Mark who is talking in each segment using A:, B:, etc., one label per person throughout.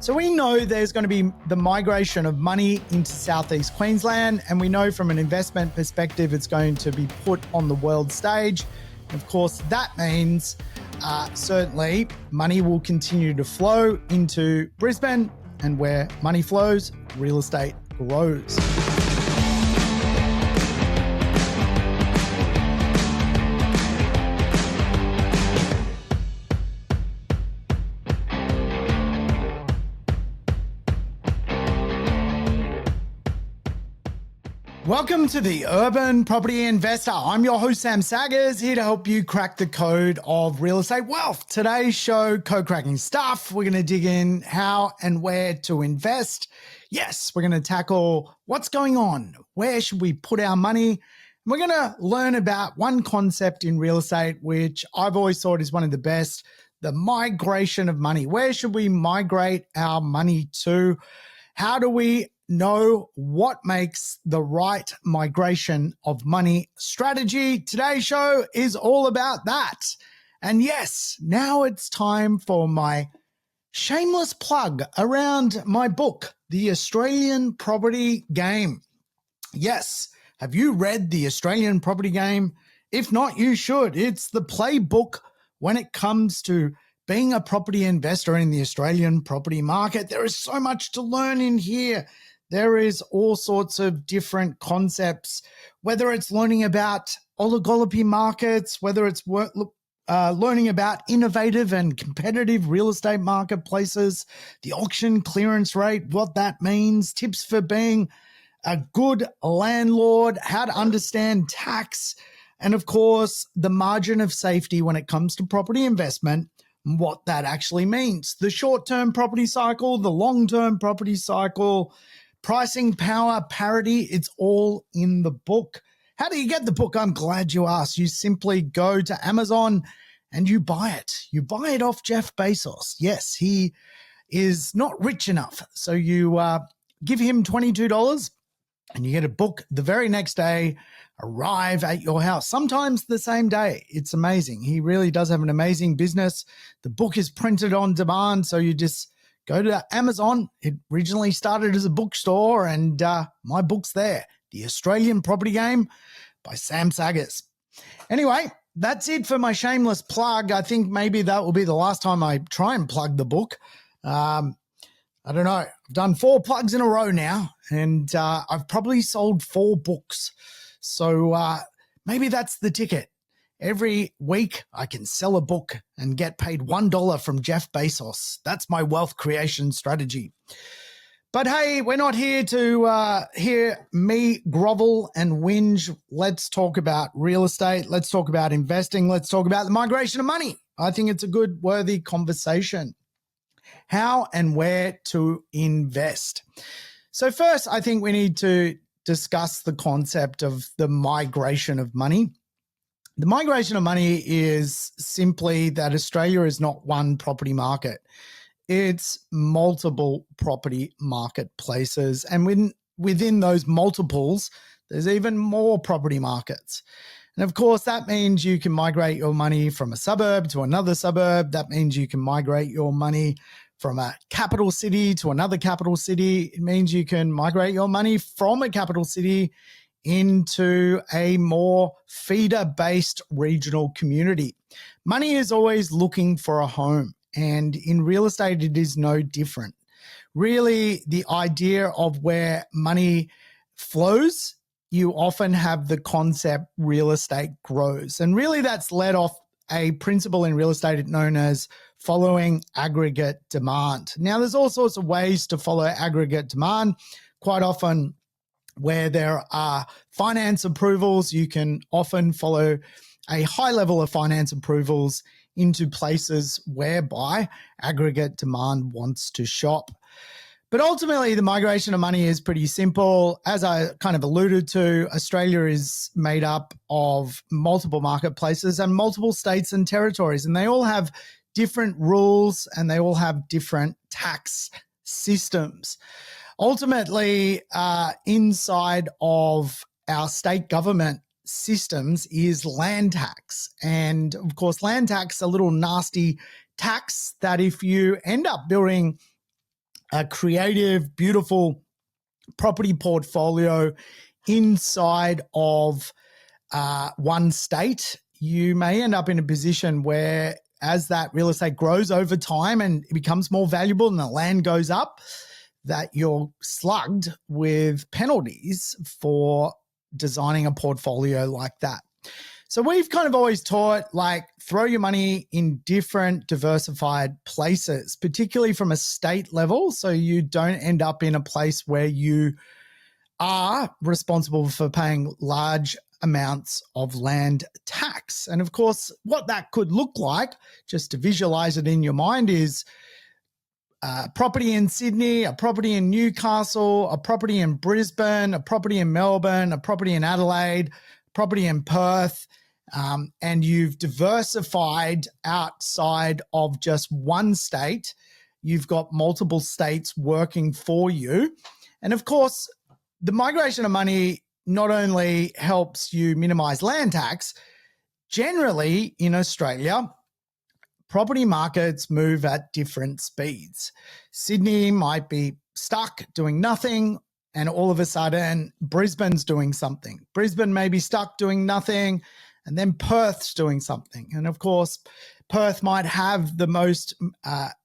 A: So we know there's going to be the migration of money into Southeast Queensland, and we know from an investment perspective it's going to be put on the world stage. And of course, that means certainly money will continue to flow into Brisbane, and where money flows, real estate grows. Welcome to the Urban Property Investor. I'm your host, Sam Saggers, here to help you crack the code of real estate wealth. Today's show, code cracking stuff. We're going to dig in how and where to invest. Yes, we're going to tackle what's going on. Where should we put our money? We're going to learn about one concept in real estate, which I've always thought is one of the best, the migration of money. Where should we migrate our money to? How do we know what makes the right migration of money strategy? Today's show is all about that. And yes, now it's time for my shameless plug around my book, The Australian Property Game. Yes, have you read The Australian Property Game? If not, you should. It's the playbook when it comes to being a property investor in the Australian property market. There is so much to learn in here. There is all sorts of different concepts, whether it's learning about oligopoly markets, whether it's learning about innovative and competitive real estate marketplaces, the auction clearance rate, what that means, tips for being a good landlord, how to understand tax, and of course, the margin of safety when it comes to property investment, and what that actually means. The short-term property cycle, the long-term property cycle, pricing power, parity, it's all in the book. How do you get the book? I'm glad you asked. You simply go to Amazon and you buy it. You buy it off Jeff Bezos. Yes, he is not rich enough. So you give him $22 and you get a book the very next day, arrive at your house, sometimes the same day. It's amazing. He really does have an amazing business. The book is printed on demand, so you just go to Amazon. It originally started as a bookstore, and my book's there, The Australian Property Game by Sam Saggers. Anyway, that's it for my shameless plug. I think maybe that will be the last time I try and plug the book. I don't know. I've done 4 plugs in a row now, and I've probably sold 4 books. So maybe that's the ticket. Every week I can sell a book and get paid $1 from Jeff Bezos. That's my wealth creation strategy. But hey, we're not here to hear me grovel and whinge. Let's talk about real estate. Let's talk about investing. Let's talk about the migration of money. I think it's a good, worthy conversation. How and where to invest. So first, I think we need to discuss the concept of the migration of money. The migration of money is simply that Australia is not one property market. It's multiple property marketplaces. And within those multiples, there's even more property markets. And of course, that means you can migrate your money from a suburb to another suburb. That means you can migrate your money from a capital city to another capital city. It means you can migrate your money from a capital city into a more feeder-based regional community. Money is always looking for a home, and in real estate, it is no different. Really, the idea of where money flows, you often have the concept real estate grows. And really, that's led off a principle in real estate known as following aggregate demand. Now, there's all sorts of ways to follow aggregate demand. Quite often, where there are finance approvals, you can often follow a high level of finance approvals into places whereby aggregate demand wants to shop. But ultimately, the migration of money is pretty simple. As I kind of alluded to, Australia is made up of multiple marketplaces and multiple states and territories, and they all have different rules and they all have different tax systems. Ultimately, inside of our state government systems is land tax. And of course, land tax, a little nasty tax that if you end up building a creative, beautiful property portfolio inside of one state, you may end up in a position where as that real estate grows over time and it becomes more valuable and the land goes up, that you're slugged with penalties for designing a portfolio like that. So we've kind of always taught, like, throw your money in different diversified places, particularly from a state level, so you don't end up in a place where you are responsible for paying large amounts of land tax. And of course, what that could look like, just to visualize it in your mind, is a property in Sydney, a property in Newcastle, a property in Brisbane, a property in Melbourne, a property in Adelaide, property in Perth, and you've diversified outside of just one state. You've got multiple states working for you. And of course, the migration of money not only helps you minimize land tax, generally in Australia, property markets move at different speeds. Sydney might be stuck doing nothing, and all of a sudden Brisbane's doing something. Brisbane may be stuck doing nothing, and then Perth's doing something. And of course, Perth might have the most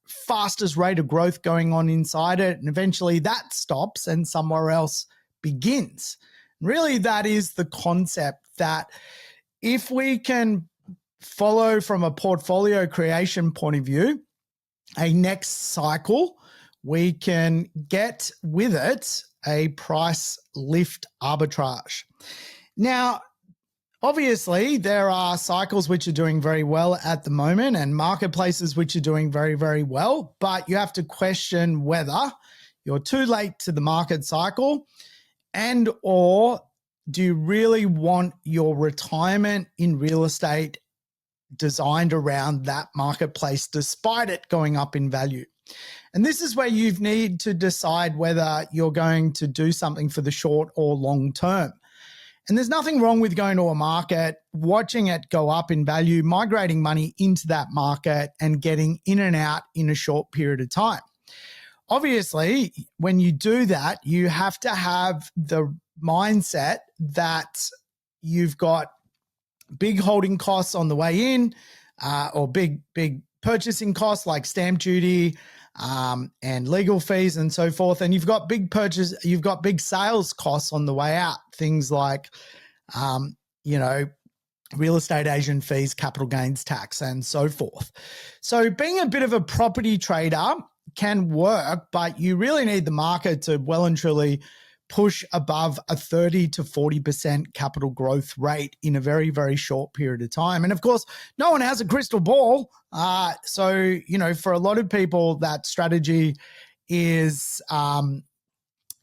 A: fastest rate of growth going on inside it, and eventually that stops and somewhere else begins. Really, that is the concept, that if we can follow from a portfolio creation point of view, a next cycle, we can get with it a price lift arbitrage. Now, obviously, there are cycles which are doing very well at the moment and marketplaces which are doing very, very well, but you have to question whether you're too late to the market cycle, and or do you really want your retirement in real estate designed around that marketplace despite it going up in value? And this is where you need to decide whether you're going to do something for the short or long term. And there's nothing wrong with going to a market, watching it go up in value, migrating money into that market and getting in and out in a short period of time. Obviously, when you do that, you have to have the mindset that you've got big holding costs on the way in, or big purchasing costs like stamp duty and legal fees and so forth. And you've got big sales costs on the way out, things like, real estate agent fees, capital gains tax, and so forth. So being a bit of a property trader can work, but you really need the market to well and truly push above a 30 to 40% capital growth rate in a very, very short period of time. And of course, no one has a crystal ball. So, for a lot of people, that strategy is,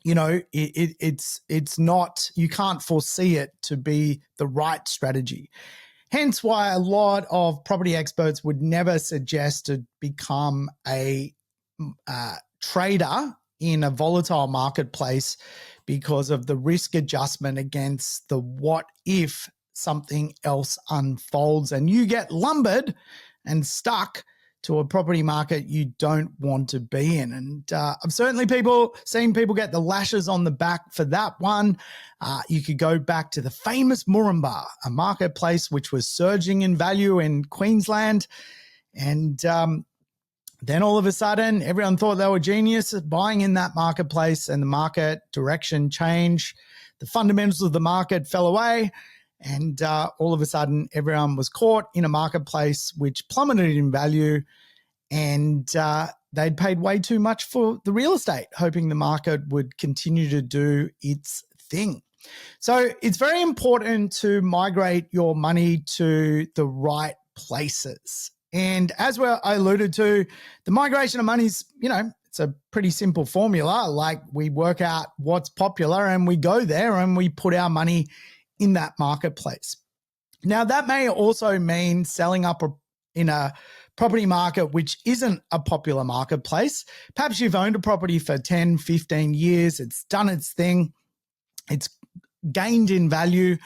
A: it's not, you can't foresee it to be the right strategy. Hence why a lot of property experts would never suggest to become a trader in a volatile marketplace, because of the risk adjustment against the what if something else unfolds and you get lumbered and stuck to a property market you don't want to be in. And I've certainly seen people get the lashes on the back for that one. You could go back to the famous Moranbah, a marketplace which was surging in value in Queensland. And then all of a sudden, everyone thought they were genius at buying in that marketplace, and the market direction changed. The fundamentals of the market fell away, and all of a sudden, everyone was caught in a marketplace which plummeted in value, and they'd paid way too much for the real estate, hoping the market would continue to do its thing. So it's very important to migrate your money to the right places. And as I alluded to, the migration of money is, it's a pretty simple formula. Like, we work out what's popular and we go there and we put our money in that marketplace. Now, that may also mean selling up in a property market which isn't a popular marketplace. Perhaps you've owned a property for 10, 15 years. It's done its thing. It's gained in value.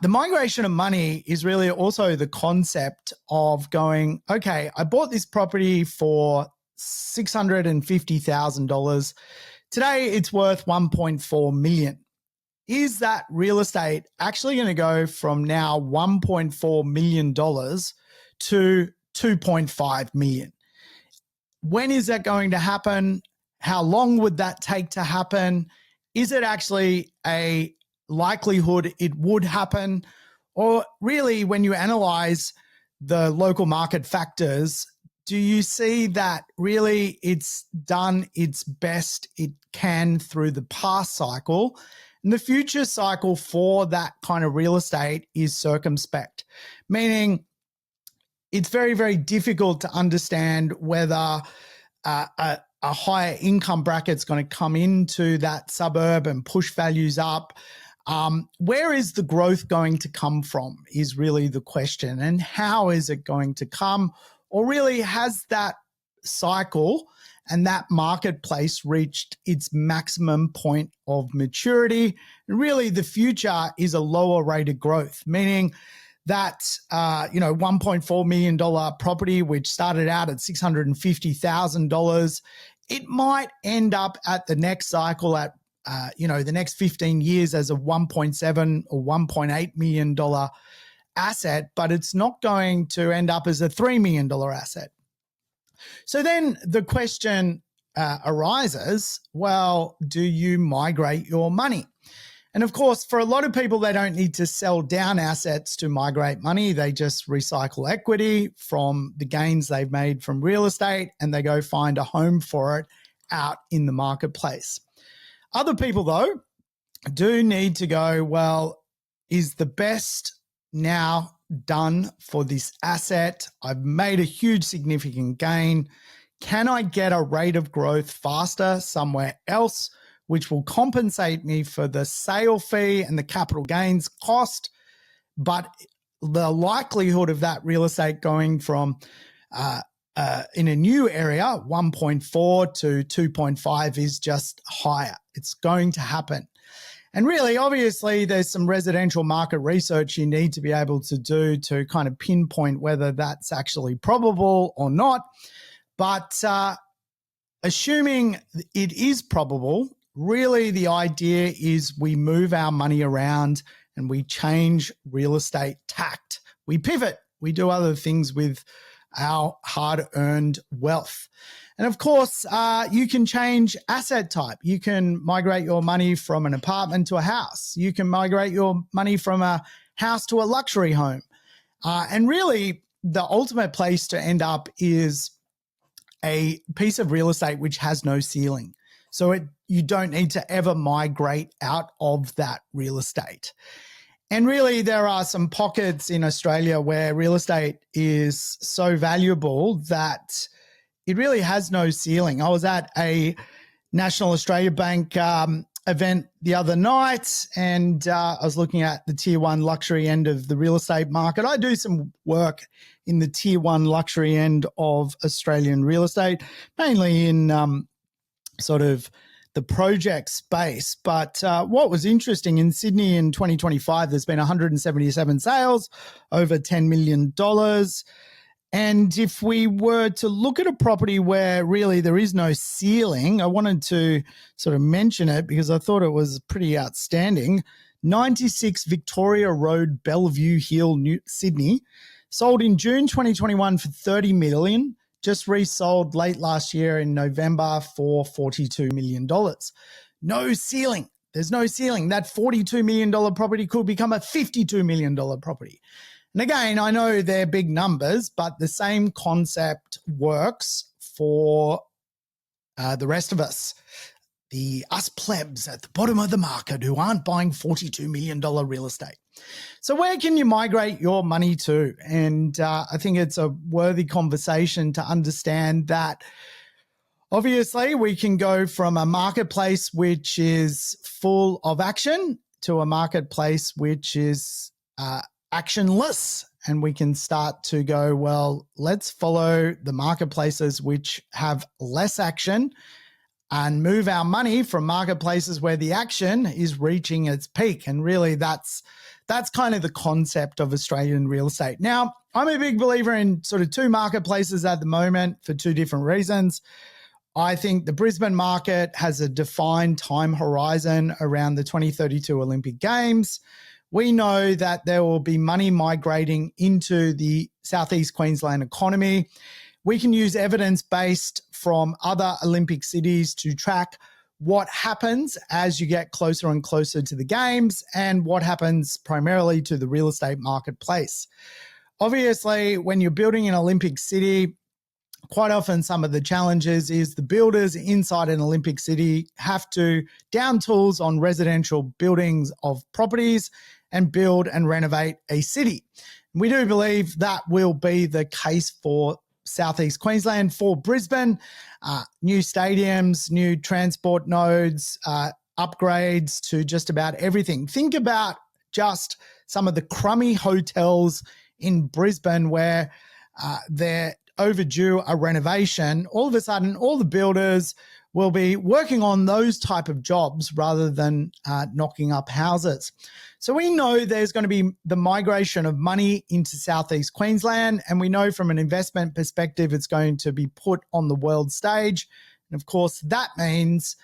A: The migration of money is really also the concept of going, okay, I bought this property for $650,000. Today, it's worth $1.4 million. Is that real estate actually going to go from now $1.4 million to $2.5 million? When is that going to happen? How long would that take to happen? Is it actually a likelihood it would happen? Or really, when you analyze the local market factors, do you see that really it's done its best it can through the past cycle? And the future cycle for that kind of real estate is circumspect, meaning it's very, very difficult to understand whether a higher income bracket is going to come into that suburb and push values up. Where is the growth going to come from is really the question, and how is it going to come? Or really, has that cycle and that marketplace reached its maximum point of maturity? And really, the future is a lower rate of growth, meaning that $1.4 million property, which started out at $650,000, it might end up at the next cycle at the next 15 years as a $1.7 or $1.8 million asset, but it's not going to end up as a $3 million asset. So then the question arises, well, do you migrate your money? And of course, for a lot of people, they don't need to sell down assets to migrate money. They just recycle equity from the gains they've made from real estate, and they go find a home for it out in the marketplace. Other people, though, do need to go, well, is the best now done for this asset? I've made a huge significant gain. Can I get a rate of growth faster somewhere else, which will compensate me for the sale fee and the capital gains cost? But the likelihood of that real estate going from in a new area, 1.4 to 2.5 is just higher. It's going to happen. And really, obviously, there's some residential market research you need to be able to do to kind of pinpoint whether that's actually probable or not. But assuming it is probable, really the idea is we move our money around and we change real estate tact. We pivot. We do other things with our hard-earned wealth. And of course, you can change asset type. You can migrate your money from an apartment to a house. You can migrate your money from a house to a luxury home. And really, the ultimate place to end up is a piece of real estate which has no ceiling. So you don't need to ever migrate out of that real estate. And really, there are some pockets in Australia where real estate is so valuable that it really has no ceiling. I was at a National Australia Bank event the other night, and I was looking at the tier one luxury end of the real estate market. I do some work in the tier one luxury end of Australian real estate, mainly in sort of the project space. But what was interesting in Sydney in 2025, there's been 177 sales, over $10 million. And if we were to look at a property where really there is no ceiling, I wanted to sort of mention it because I thought it was pretty outstanding. 96 Victoria Road, Bellevue Hill, Sydney, sold in June 2021 for $30 million. Just resold late last year in November for $42 million. No ceiling. There's no ceiling. That $42 million property could become a $52 million property. And again, I know they're big numbers, but the same concept works for the rest of us, us plebs at the bottom of the market who aren't buying $42 million real estate. So where can you migrate your money to? And I think it's a worthy conversation to understand that obviously we can go from a marketplace which is full of action to a marketplace which is actionless. And we can start to go, well, let's follow the marketplaces which have less action and move our money from marketplaces where the action is reaching its peak. And really that's kind of the concept of Australian real estate. Now, I'm a big believer in sort of two marketplaces at the moment for two different reasons. I think the Brisbane market has a defined time horizon around the 2032 Olympic Games. We know that there will be money migrating into the Southeast Queensland economy. We can use evidence based from other Olympic cities to track what happens as you get closer and closer to the games and what happens primarily to the real estate marketplace. Obviously, when you're building an Olympic city, quite often some of the challenges is the builders inside an Olympic city have to down tools on residential buildings of properties and build and renovate a city. We do believe that will be the case for Southeast Queensland, for Brisbane. New stadiums, new transport nodes, upgrades to just about everything. Think about just some of the crummy hotels in Brisbane where they're overdue a renovation. All of a sudden, all the builders will be working on those type of jobs rather than knocking up houses. So we know there's going to be the migration of money into Southeast Queensland, and we know from an investment perspective it's going to be put on the world stage. And of course, that means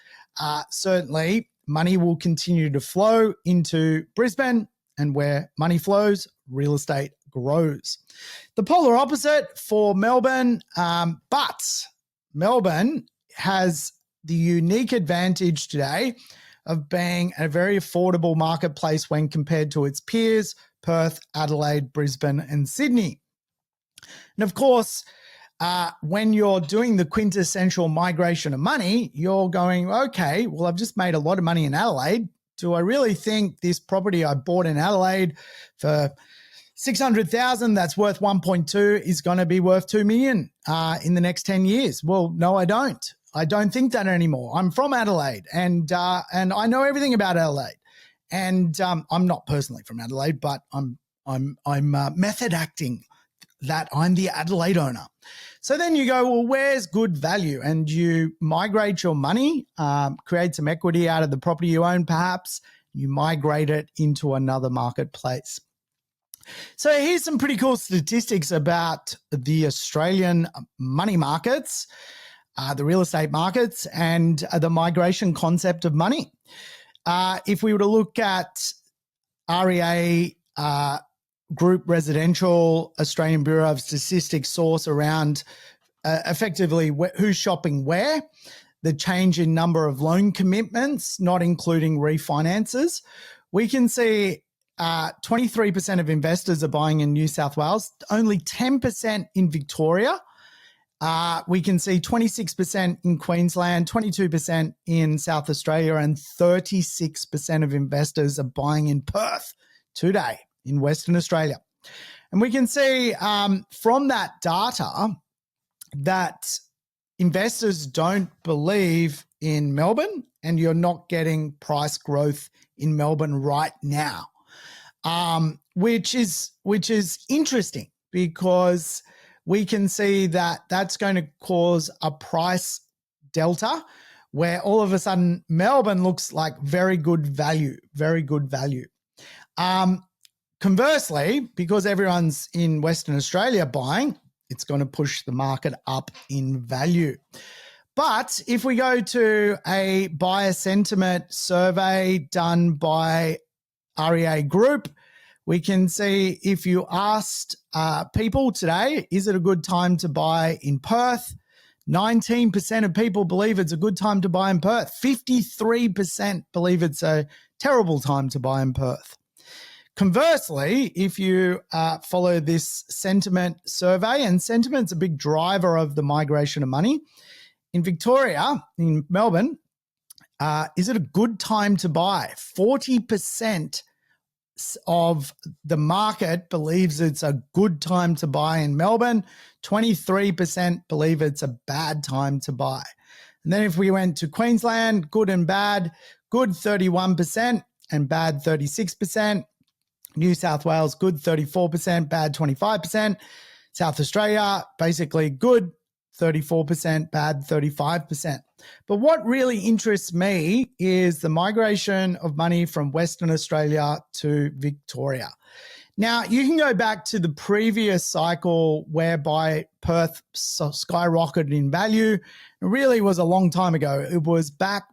A: certainly money will continue to flow into Brisbane, and where money flows, real estate grows. The polar opposite for Melbourne, but Melbourne has the unique advantage today of being a very affordable marketplace when compared to its peers, Perth, Adelaide, Brisbane, and Sydney. And of course, when you're doing the quintessential migration of money, you're going, okay, well, I've just made a lot of money in Adelaide. Do I really think this property I bought in Adelaide for 600,000 that's worth 1.2 is going to be worth 2 million in the next 10 years? Well, no, I don't. I don't think that anymore. I'm from Adelaide, and I know everything about Adelaide. And I'm not personally from Adelaide, but I'm method acting that I'm the Adelaide owner. So then you go, well, where's good value? And you migrate your money, create some equity out of the property you own, perhaps. You migrate it into another marketplace. So here's some pretty cool statistics about the Australian money markets, the real estate markets, and the migration concept of money. If we were to look at REA Group Residential, Australian Bureau of Statistics source around effectively who's shopping where, the change in number of loan commitments, not including refinances, we can see 23% of investors are buying in New South Wales, only 10% in Victoria. We can see 26% in Queensland, 22% in South Australia, and 36% of investors are buying in Perth today in Western Australia. And we can see from that data that investors don't believe in Melbourne, and you're not getting price growth in Melbourne right now, which is interesting because we can see that that's going to cause a price delta where all of a sudden Melbourne looks like very good value, very good value. Conversely, because everyone's in Western Australia buying, it's going to push the market up in value. But if we go to a buyer sentiment survey done by REA Group, we can see if you asked people today, is it a good time to buy in Perth? 19% of people believe it's a good time to buy in Perth. 53% believe it's a terrible time to buy in Perth. Conversely, if you follow this sentiment survey, and sentiment's a big driver of the migration of money, in Victoria, in Melbourne, is it a good time to buy? 40% of the market believes it's a good time to buy in Melbourne. 23% believe it's a bad time to buy. And then if we went to Queensland, good and bad, good 31% and bad 36%. New South Wales, good 34%, bad 25%. South Australia, basically good 34%, bad 35%. But what really interests me is the migration of money from Western Australia to Victoria. Now, you can go back to the previous cycle whereby Perth skyrocketed in value. It really was a long time ago. It was back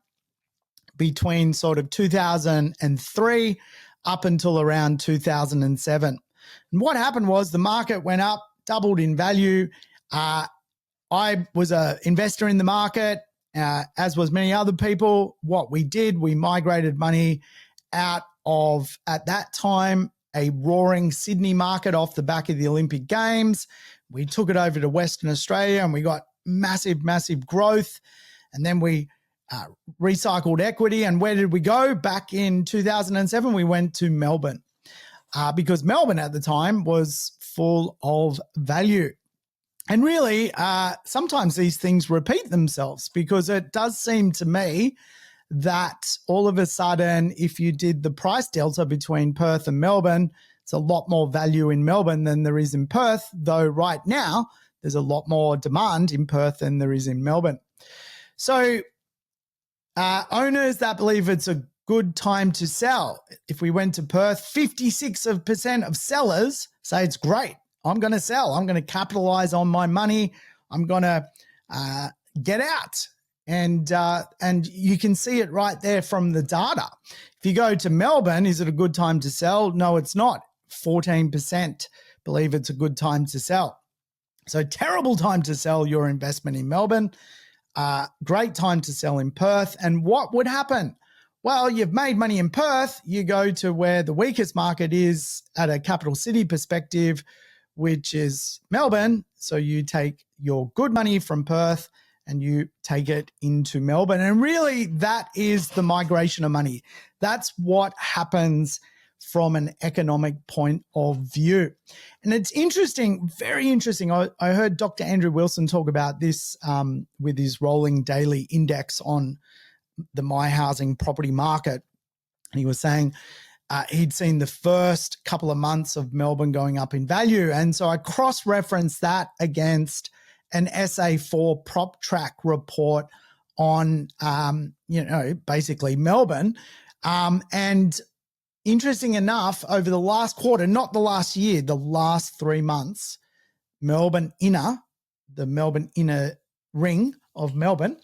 A: between sort of 2003 up until around 2007. And what happened was the market went up, doubled in value. I was an investor in the market, as was many other people. What we did, we migrated money out of, at that time, a roaring Sydney market off the back of the Olympic Games. We took it over to Western Australia and we got massive, massive growth. And then we recycled equity. And where did we go? Back in 2007, we went to Melbourne because Melbourne at the time was full of value. And really, sometimes these things repeat themselves because it does seem to me that all of a sudden, if you did the price delta between Perth and Melbourne, it's a lot more value in Melbourne than there is in Perth, though right now there's a lot more demand in Perth than there is in Melbourne. So owners that believe it's a good time to sell. If we went to Perth, 56% of sellers say it's great. I'm going to sell. I'm going to capitalize on my money. I'm going to get out. And you can see it right there from the data. If you go to Melbourne, is it a good time to sell? No, it's not. 14% believe it's a good time to sell. So terrible time to sell your investment in Melbourne. Great time to sell in Perth. And what would happen? Well, you've made money in Perth. You go to where the weakest market is at a capital city perspective, which is Melbourne. So you take your good money from Perth and you take it into Melbourne. And really, that is the migration of money. That's what happens from an economic point of view. And it's interesting, very interesting. I heard Dr. Andrew Wilson talk about this with his rolling daily index on the My Housing property market. And he was saying he'd seen the first couple of months of Melbourne going up in value. And so I cross-referenced that against an SA4 prop track report on, basically Melbourne. And interesting enough, over the last quarter, not the last year, the last 3 months, the Melbourne inner ring of Melbourne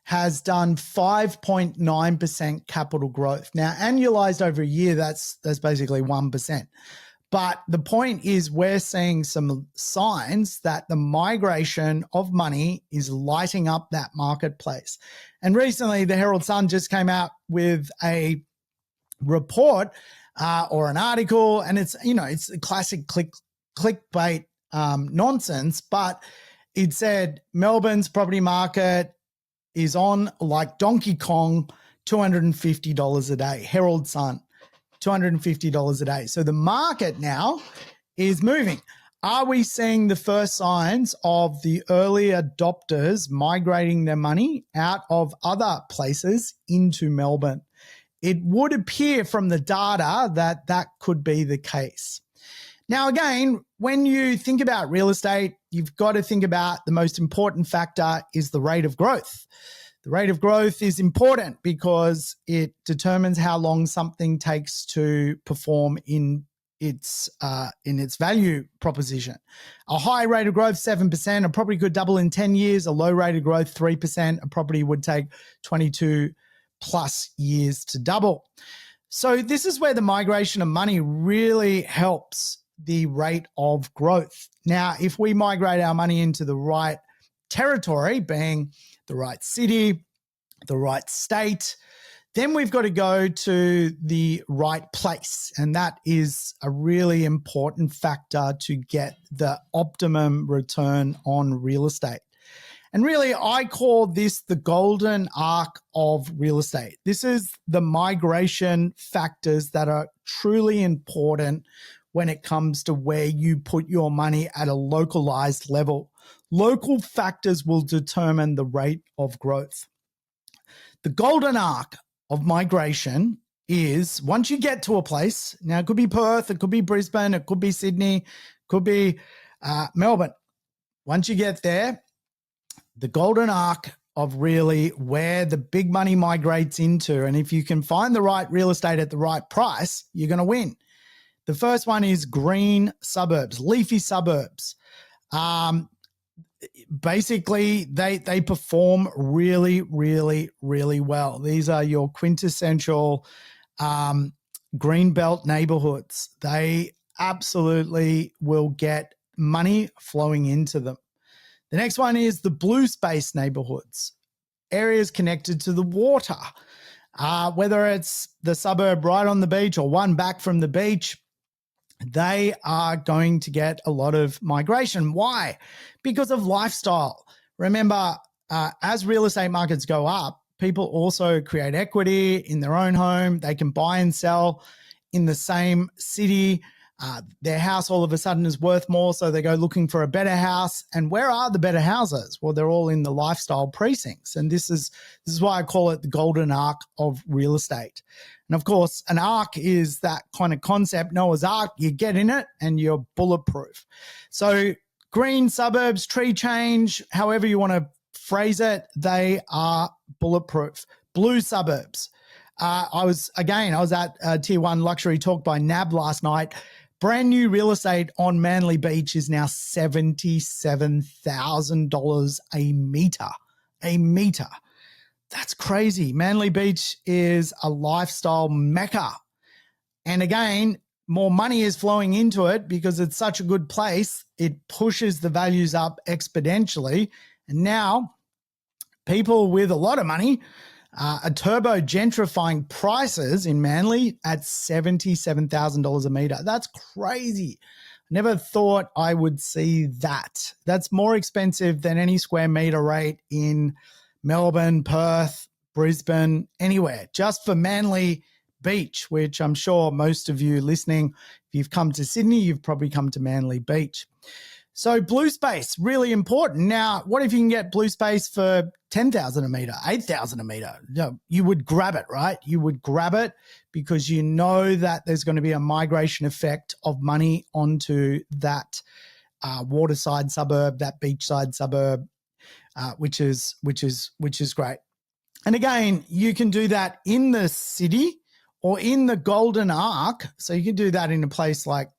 A: has done 5.9% capital growth. Now, annualized over a year, that's basically 1%. But the point is we're seeing some signs that the migration of money is lighting up that marketplace. And recently, the Herald Sun just came out with a report or an article, and it's the classic clickbait nonsense, but it said Melbourne's property market is on like Donkey Kong, $250 a day. Herald Sun, $250 a day. So the market now is moving. Are we seeing the first signs of the early adopters migrating their money out of other places into Melbourne? It would appear from the data that that could be the case. Now, again, when you think about real estate, you've got to think about the most important factor is the rate of growth. The rate of growth is important because it determines how long something takes to perform in its value proposition. A high rate of growth, 7%, a property could double in 10 years. A low rate of growth, 3%, a property would take 22 plus years to double. So this is where the migration of money really helps the rate of growth. Now, if we migrate our money into the right territory, being the right city, the right state, then we've got to go to the right place. And that is a really important factor to get the optimum return on real estate. And really, I call this the golden arc of real estate. This is the migration factors that are truly important when it comes to where you put your money at a localized level. Local factors will determine the rate of growth. The golden arc of migration is once you get to a place, now it could be Perth, it could be Brisbane, it could be Sydney, it could be Melbourne. Once you get there, the golden arc of really where the big money migrates into. And if you can find the right real estate at the right price, you're going to win. The first one is green suburbs, leafy suburbs. Basically, they perform really, really, really well. These are your quintessential green belt neighborhoods. They absolutely will get money flowing into them. The next one is the blue space neighborhoods, areas connected to the water, whether it's the suburb right on the beach or one back from the beach. They are going to get a lot of migration. Why? Because of lifestyle. Remember, as real estate markets go up, people also create equity in their own home. They can buy and sell in the same city. Their house all of a sudden is worth more, so they go looking for a better house. And where are the better houses? Well, they're all in the lifestyle precincts. And this is why I call it the golden arc of real estate. And of course, an arc is that kind of concept, Noah's Ark. You get in it and you're bulletproof. So green suburbs, tree change, however you want to phrase it, they are bulletproof. Blue suburbs. I was at Tier 1 Luxury Talk by NAB last night. Brand new real estate on Manly Beach is now $77,000 a meter. A meter. That's crazy. Manly Beach is a lifestyle mecca. And again, more money is flowing into it because it's such a good place. It pushes the values up exponentially. And now people with a lot of money are turbo gentrifying prices in Manly at $77,000 a meter. That's crazy. Never thought I would see that. That's more expensive than any square meter rate in Melbourne, Perth, Brisbane, anywhere, just for Manly Beach, which I'm sure most of you listening, if you've come to Sydney, you've probably come to Manly Beach. So blue space, really important. Now, what if you can get blue space for 10,000 a meter, 8,000 a meter? No, you would grab it, right? You would grab it because you know that there's going to be a migration effect of money onto that waterside suburb, that beachside suburb, which is great. And again, you can do that in the city or in the golden arc. So you can do that in a place like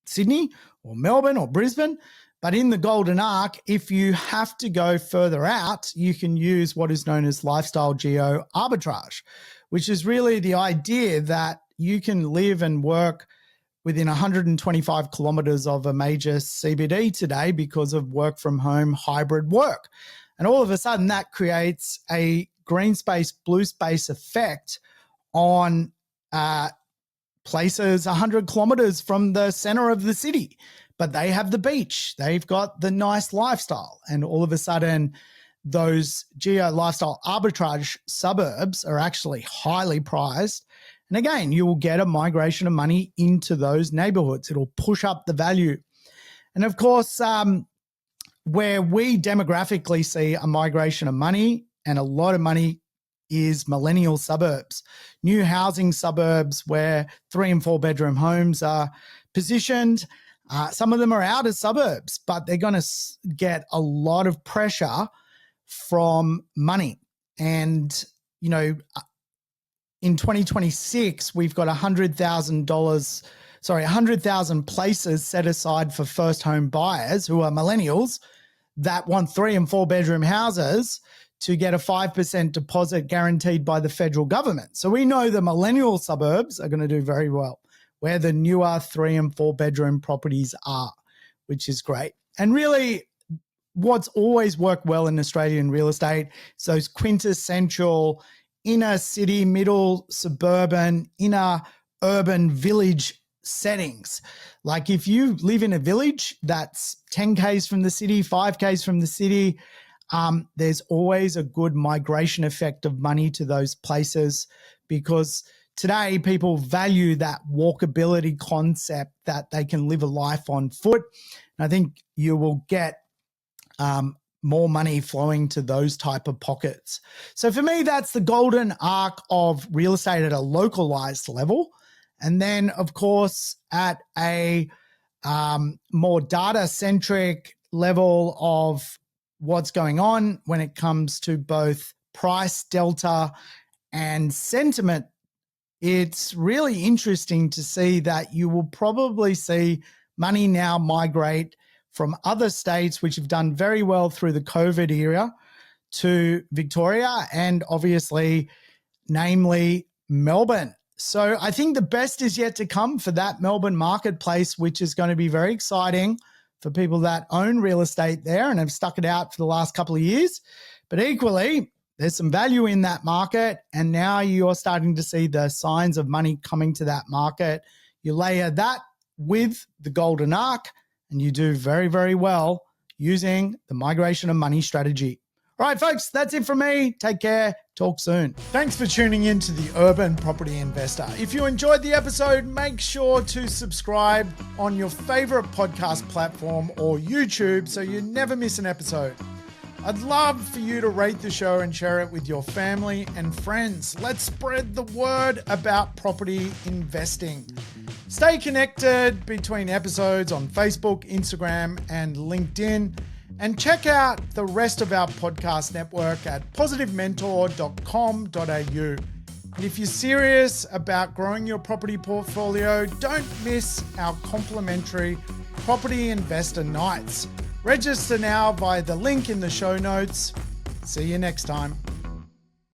A: Sydney or Melbourne or Brisbane. But in the golden arc, if you have to go further out, you can use what is known as lifestyle geo arbitrage, which is really the idea that you can live and work within 125 kilometers of a major CBD today because of work from home hybrid work. And all of a sudden that creates a green space, blue space effect on places 100 kilometers from the center of the city. But they have the beach, they've got the nice lifestyle. And all of a sudden those geo lifestyle arbitrage suburbs are actually highly prized. And again, you will get a migration of money into those neighborhoods. It'll push up the value. And of course, where we demographically see a migration of money and a lot of money is millennial suburbs, new housing suburbs where 3 and 4 bedroom homes are positioned. Some of them are out as suburbs, but they're going to get a lot of pressure from money. And, you know, in 2026, we've got $100,000 places set aside for first home buyers who are millennials that want 3 and 4 bedroom houses to get a 5% deposit guaranteed by the federal government. So we know the millennial suburbs are going to do very well, where the newer 3 and 4 bedroom properties are, which is great. And really what's always worked well in Australian real estate is those quintessential inner city, middle suburban, inner urban village settings. Like if you live in a village that's 10 Ks from the city, 5 Ks from the city, there's always a good migration effect of money to those places because today people value that walkability concept that they can live a life on foot. And I think you will get more money flowing to those type of pockets. So for me, that's the golden arc of real estate at a localized level. And then, of course, at a more data-centric level of what's going on when it comes to both price delta and sentiment, it's really interesting to see that you will probably see money now migrate from other states which have done very well through the COVID era to Victoria and obviously, namely Melbourne. So I think the best is yet to come for that Melbourne marketplace, which is going to be very exciting for people that own real estate there and have stuck it out for the last couple of years. But equally, there's some value in that market, and now you're starting to see the signs of money coming to that market. You layer that with the golden arc, and you do very, very well using the migration of money strategy. All right, folks, that's it from me. Take care. Talk soon. Thanks for tuning in to the Urban Property Investor. If you enjoyed the episode, make sure to subscribe on your favorite podcast platform or YouTube so you never miss an episode. I'd love for you to rate the show and share it with your family and friends. Let's spread the word about property investing. Stay connected between episodes on Facebook, Instagram, and LinkedIn. And check out the rest of our podcast network at positivementor.com.au. And if you're serious about growing your property portfolio, don't miss our complimentary Property Investor Nights. Register now via the link in the show notes. See you next time.